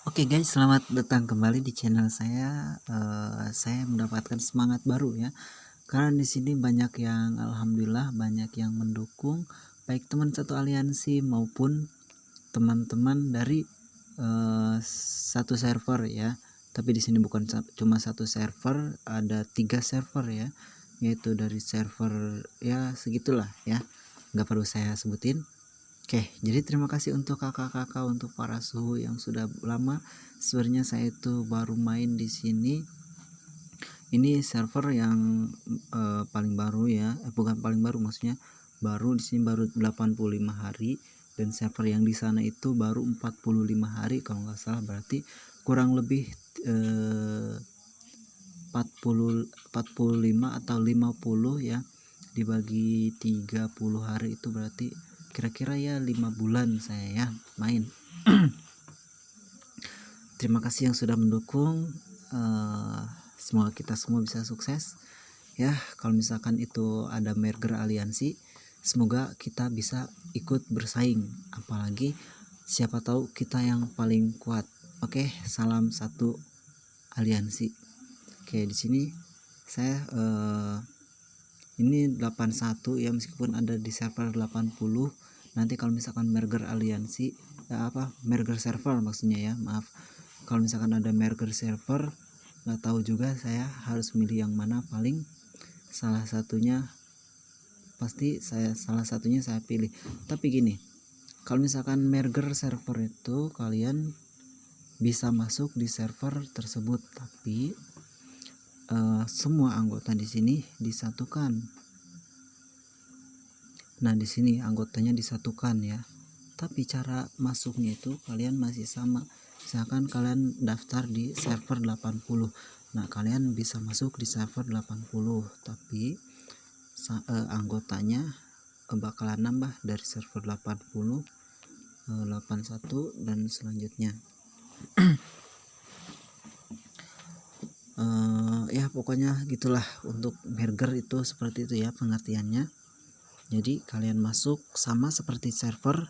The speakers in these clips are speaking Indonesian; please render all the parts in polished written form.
Oke guys, selamat datang kembali di channel saya. Saya mendapatkan semangat baru ya, karena di sini banyak yang alhamdulillah banyak yang mendukung, baik teman satu aliansi maupun teman-teman dari satu server ya. Tapi di sini bukan cuma satu server, ada 3 server ya, yaitu dari server ya segitulah ya, nggak perlu saya sebutin. Oke, jadi terima kasih untuk kakak-kakak, untuk para suhu yang sudah lama. Sebenarnya saya itu baru main di sini. Ini server yang paling baru ya, bukan paling baru, maksudnya baru di sini baru 85 hari, dan server yang di sana itu baru 45 hari kalau nggak salah, berarti kurang lebih 45 atau 50 ya, dibagi 30 hari itu berarti kira-kira ya 5 bulan saya ya main. Terima kasih yang sudah mendukung. Semoga kita semua bisa sukses ya. Kalau misalkan itu ada merger aliansi, semoga kita bisa ikut bersaing, apalagi siapa tahu kita yang paling kuat. Oke, salam satu aliansi. Oke, di sini saya ini 81 ya, meskipun ada di server 80. Nanti kalau misalkan merger aliansi merger server maksudnya ya, maaf, kalau misalkan ada merger server, nggak tahu juga saya harus milih yang mana. Paling salah satunya saya pilih. Tapi gini, kalau misalkan merger server itu kalian bisa masuk di server tersebut, tapi semua anggota di sini disatukan. Nah, di sini anggotanya disatukan ya. Tapi cara masuknya itu kalian masih sama. Misalkan kalian daftar di server 80. Nah, kalian bisa masuk di server 80, tapi anggotanya bakalan nambah dari server 80, 81 dan selanjutnya. Ya pokoknya gitulah, untuk merger itu seperti itu ya pengertiannya. Jadi kalian masuk sama seperti server,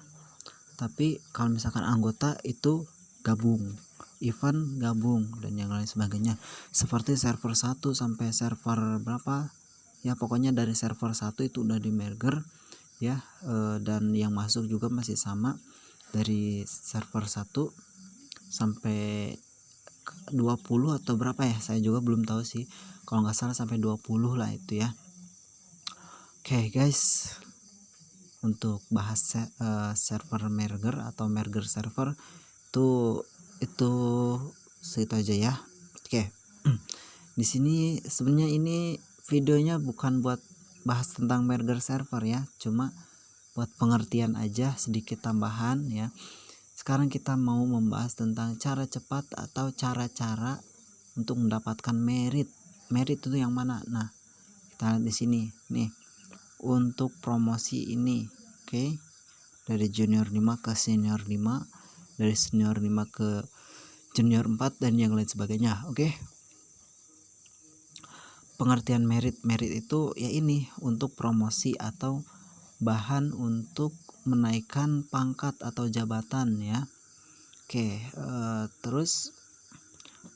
tapi kalau misalkan anggota itu gabung, event gabung, dan yang lain sebagainya. Seperti server 1 sampai server berapa ya, pokoknya dari server 1 itu udah di merger ya, dan yang masuk juga masih sama dari server 1 sampai 20 atau berapa ya, saya juga belum tahu sih, kalau nggak salah sampai 20 lah itu ya. Oke guys, untuk bahas server merger atau merger server itu segitu aja ya. Oke. Di sini sebenarnya ini videonya bukan buat bahas tentang merger server ya, cuma buat pengertian aja, sedikit tambahan ya. Sekarang kita mau membahas tentang cara cepat atau cara-cara untuk mendapatkan merit. Merit itu yang mana? Nah, kita lihat di sini nih, untuk promosi ini. Oke. Dari junior 5 ke senior 5, dari senior 5 ke junior 4, dan yang lain sebagainya. Oke. Pengertian merit itu ya ini, untuk promosi atau bahan untuk menaikkan pangkat atau jabatan ya. Oke, terus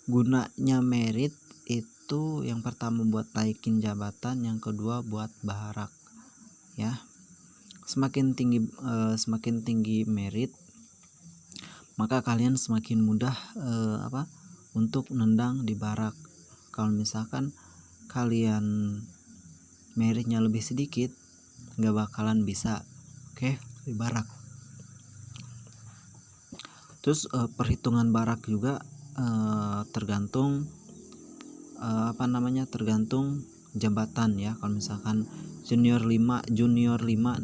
gunanya merit itu yang pertama buat naikin jabatan, yang kedua buat baharak ya. Semakin tinggi merit, maka kalian semakin mudah untuk nendang di barak. Kalau misalkan kalian meritnya lebih sedikit, nggak bakalan bisa di barak. Terus perhitungan barak juga tergantung tergantung jabatan ya. Kalau misalkan junior 5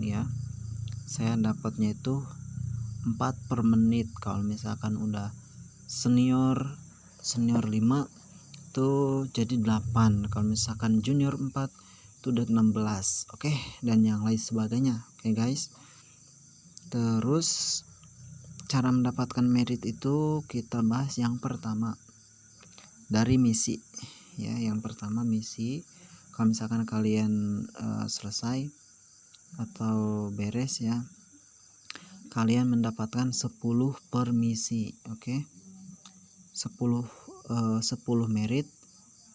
nih ya, saya dapatnya itu 4 per menit. Kalau misalkan udah senior 5 itu jadi 8. Kalau misalkan junior 4 itu udah 16. Oke, dan yang lain sebagainya. Oke guys, terus cara mendapatkan merit itu kita bahas yang pertama dari misi ya. Yang pertama misi. Kalau misalkan kalian selesai atau beres ya, kalian mendapatkan 10 per misi. Oke. 10 merit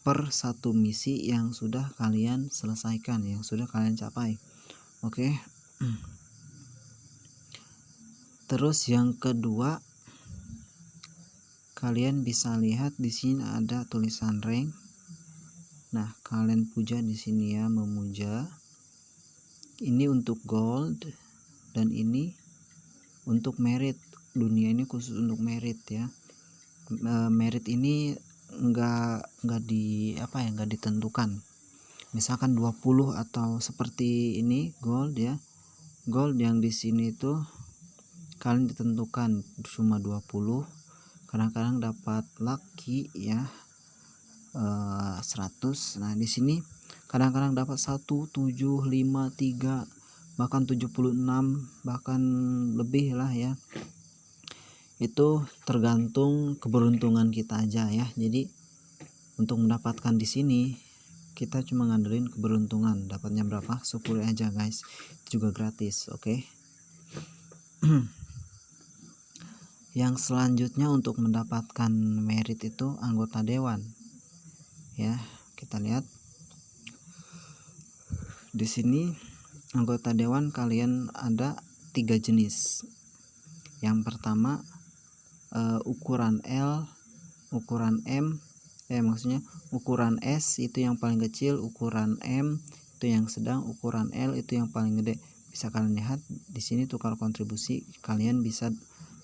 per satu misi yang sudah kalian selesaikan, yang sudah kalian capai. Oke. Terus yang kedua, kalian bisa lihat di sini ada tulisan rank. Nah, kalian puja di sini ya, memuja. Ini untuk gold dan ini untuk merit. Dunia ini khusus untuk merit ya. Merit ini enggak ditentukan. Misalkan 20 atau seperti ini gold ya. Gold yang di sini itu kalian ditentukan cuma 20. Kadang-kadang dapat lucky ya 100. Nah, di sini kadang-kadang dapat 1, 7, 5, 3, bahkan 76, bahkan lebih lah ya. Itu tergantung keberuntungan kita aja ya. Jadi untuk mendapatkan di sini kita cuma ngandelin keberuntungan. Dapatnya berapa? 10 aja guys. Itu juga gratis, oke. Yang selanjutnya untuk mendapatkan merit itu anggota dewan. Ya, kita lihat di sini anggota dewan kalian ada 3 jenis. Yang pertama ukuran L, ukuran M, maksudnya ukuran S itu yang paling kecil, ukuran M itu yang sedang, ukuran L itu yang paling gede. Bisa kalian lihat di sini tukar kontribusi, kalian bisa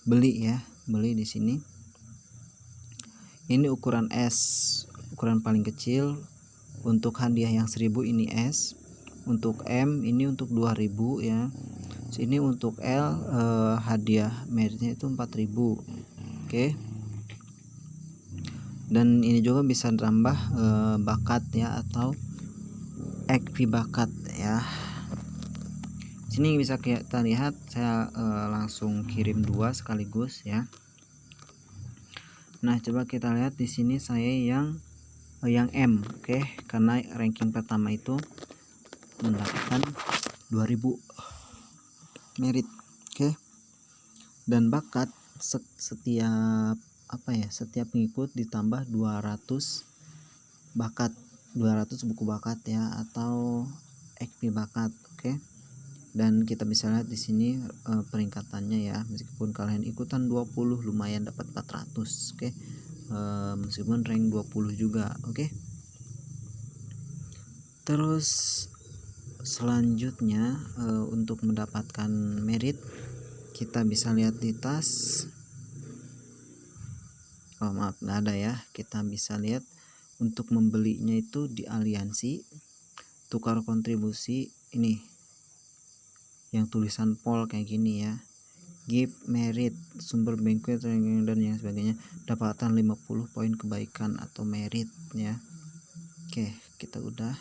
beli ya, beli di sini. Ini ukuran S, ukuran paling kecil. Untuk hadiah yang 1000 ini S, untuk M ini untuk 2000 ya. Sini untuk L hadiah meritnya itu 4000. Oke. Dan ini juga bisa tambah bakat ya atau XP bakat ya. Sini bisa kita lihat, saya langsung kirim 2 sekaligus ya. Nah, coba kita lihat di sini saya yang M, oke. Karena ranking pertama itu mendapatkan 2000 merit, oke. Dan bakat setiap pengikut ditambah 200 bakat, 200 buku bakat ya atau XP bakat, oke. Dan kita bisa lihat di sini peringkatannya ya. Meskipun kalian ikutan 20 lumayan dapat 400, oke. Meskipun rank 20 juga, oke. Terus selanjutnya untuk mendapatkan merit kita bisa lihat di tas. Maaf, nggak ada ya. Kita bisa lihat untuk membelinya itu di aliansi, tukar kontribusi ini yang tulisan pol kayak gini ya, gift merit, sumber banquet dan yang sebagainya, dapatan 50 poin kebaikan atau merit ya. Oke, kita udah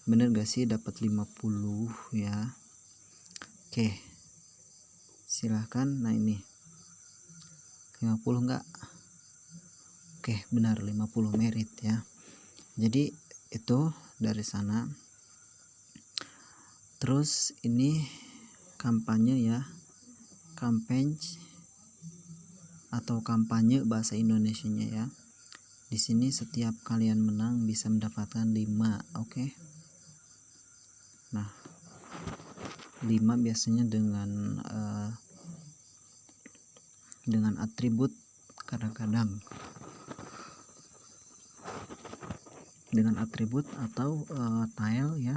bener gak sih dapat 50 ya. Oke, silahkan. Nah, ini 50 enggak? Oke, benar 50 merit ya. Jadi itu dari sana. Terus ini kampanye ya, campaign atau kampanye bahasa Indonesianya ya. Di sini setiap kalian menang bisa mendapatkan 5, oke. Nah, 5 biasanya dengan atribut, kadang-kadang dengan atribut atau tile ya,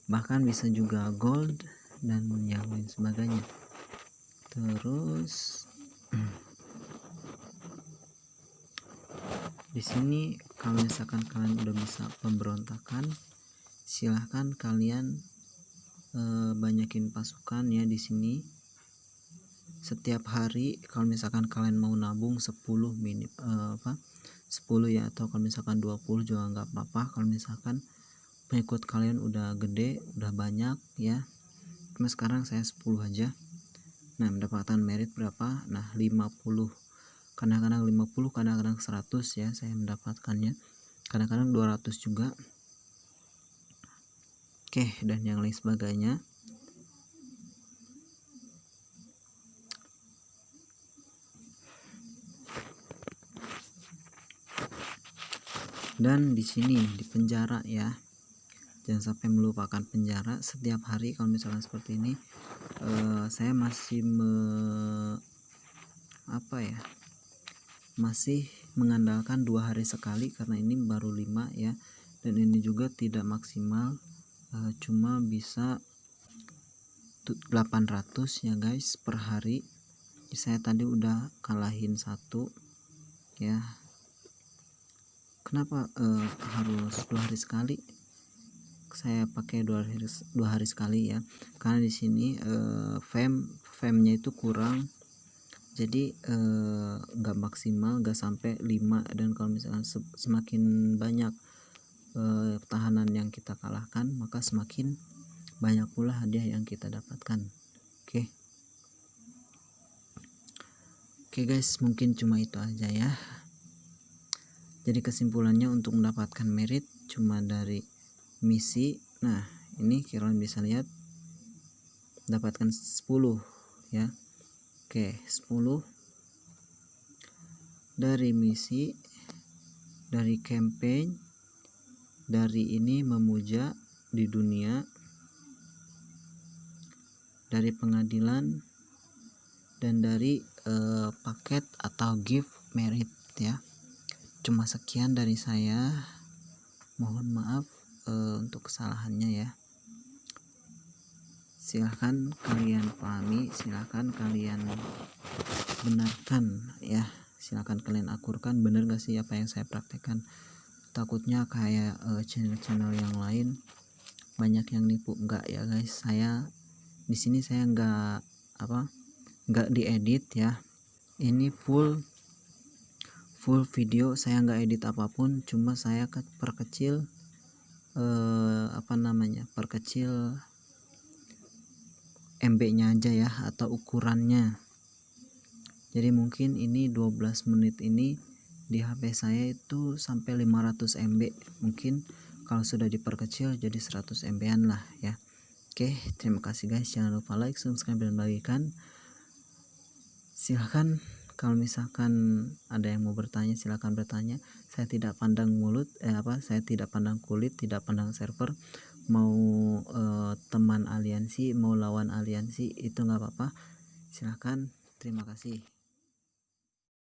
bahkan bisa juga gold dan yang lain sebagainya. Terus di sini kalau misalkan kalian udah bisa pemberontakan, silahkan kalian banyakin pasukan ya. Di sini setiap hari kalau misalkan kalian mau nabung 10 ya, atau kalau misalkan 20 juga nggak apa-apa. Kalau misalkan pengikut kalian udah gede, udah banyak ya. Cuma sekarang saya 10 aja. Nah, mendapatkan merit berapa? Nah, 50. Kadang-kadang 50, kadang-kadang 100 ya saya mendapatkannya. Kadang-kadang 200 juga. Oke, dan yang lain sebagainya. Dan di sini di penjara ya, jangan sampai melupakan penjara. Setiap hari kalau misalkan seperti ini saya masih masih mengandalkan 2 hari sekali karena ini baru 5 ya, dan ini juga tidak maksimal, cuma bisa 800 ya guys per hari. Saya tadi udah kalahin satu ya. Kenapa harus 2 hari sekali? Saya pakai 2 hari sekali ya, karena di sini fame-nya itu kurang, jadi nggak maksimal, nggak sampai 5. Dan kalau misalkan semakin banyak tahanan yang kita kalahkan, maka semakin banyak pula hadiah yang kita dapatkan. Oke guys, mungkin cuma itu aja ya. Jadi kesimpulannya, untuk mendapatkan merit cuma dari misi. Nah ini kalian bisa lihat dapatkan 10 ya. Oke, 10 dari misi, dari campaign, dari ini memuja di dunia, dari pengadilan, dan dari paket atau gift merit ya. Cuma sekian dari saya, mohon maaf untuk kesalahannya ya. Silahkan kalian pahami, silahkan kalian benarkan ya, silahkan kalian akurkan bener gak sih apa yang saya praktekkan. Takutnya kayak channel-channel yang lain banyak yang nipu. Enggak ya guys, saya di sini saya nggak diedit ya, ini full video, saya nggak edit apapun, cuma saya perkecil perkecil MB nya aja ya, atau ukurannya. Jadi mungkin ini 12 menit ini di HP saya itu sampai 500 MB, mungkin kalau sudah diperkecil jadi 100 MB-an lah ya. Oke, terima kasih guys, jangan lupa like, subscribe, dan bagikan. Silahkan kalau misalkan ada yang mau bertanya, silahkan bertanya. Saya tidak pandang mulut, saya tidak pandang kulit, tidak pandang server. Mau teman aliansi, mau lawan aliansi, itu nggak apa-apa. Silahkan, terima kasih.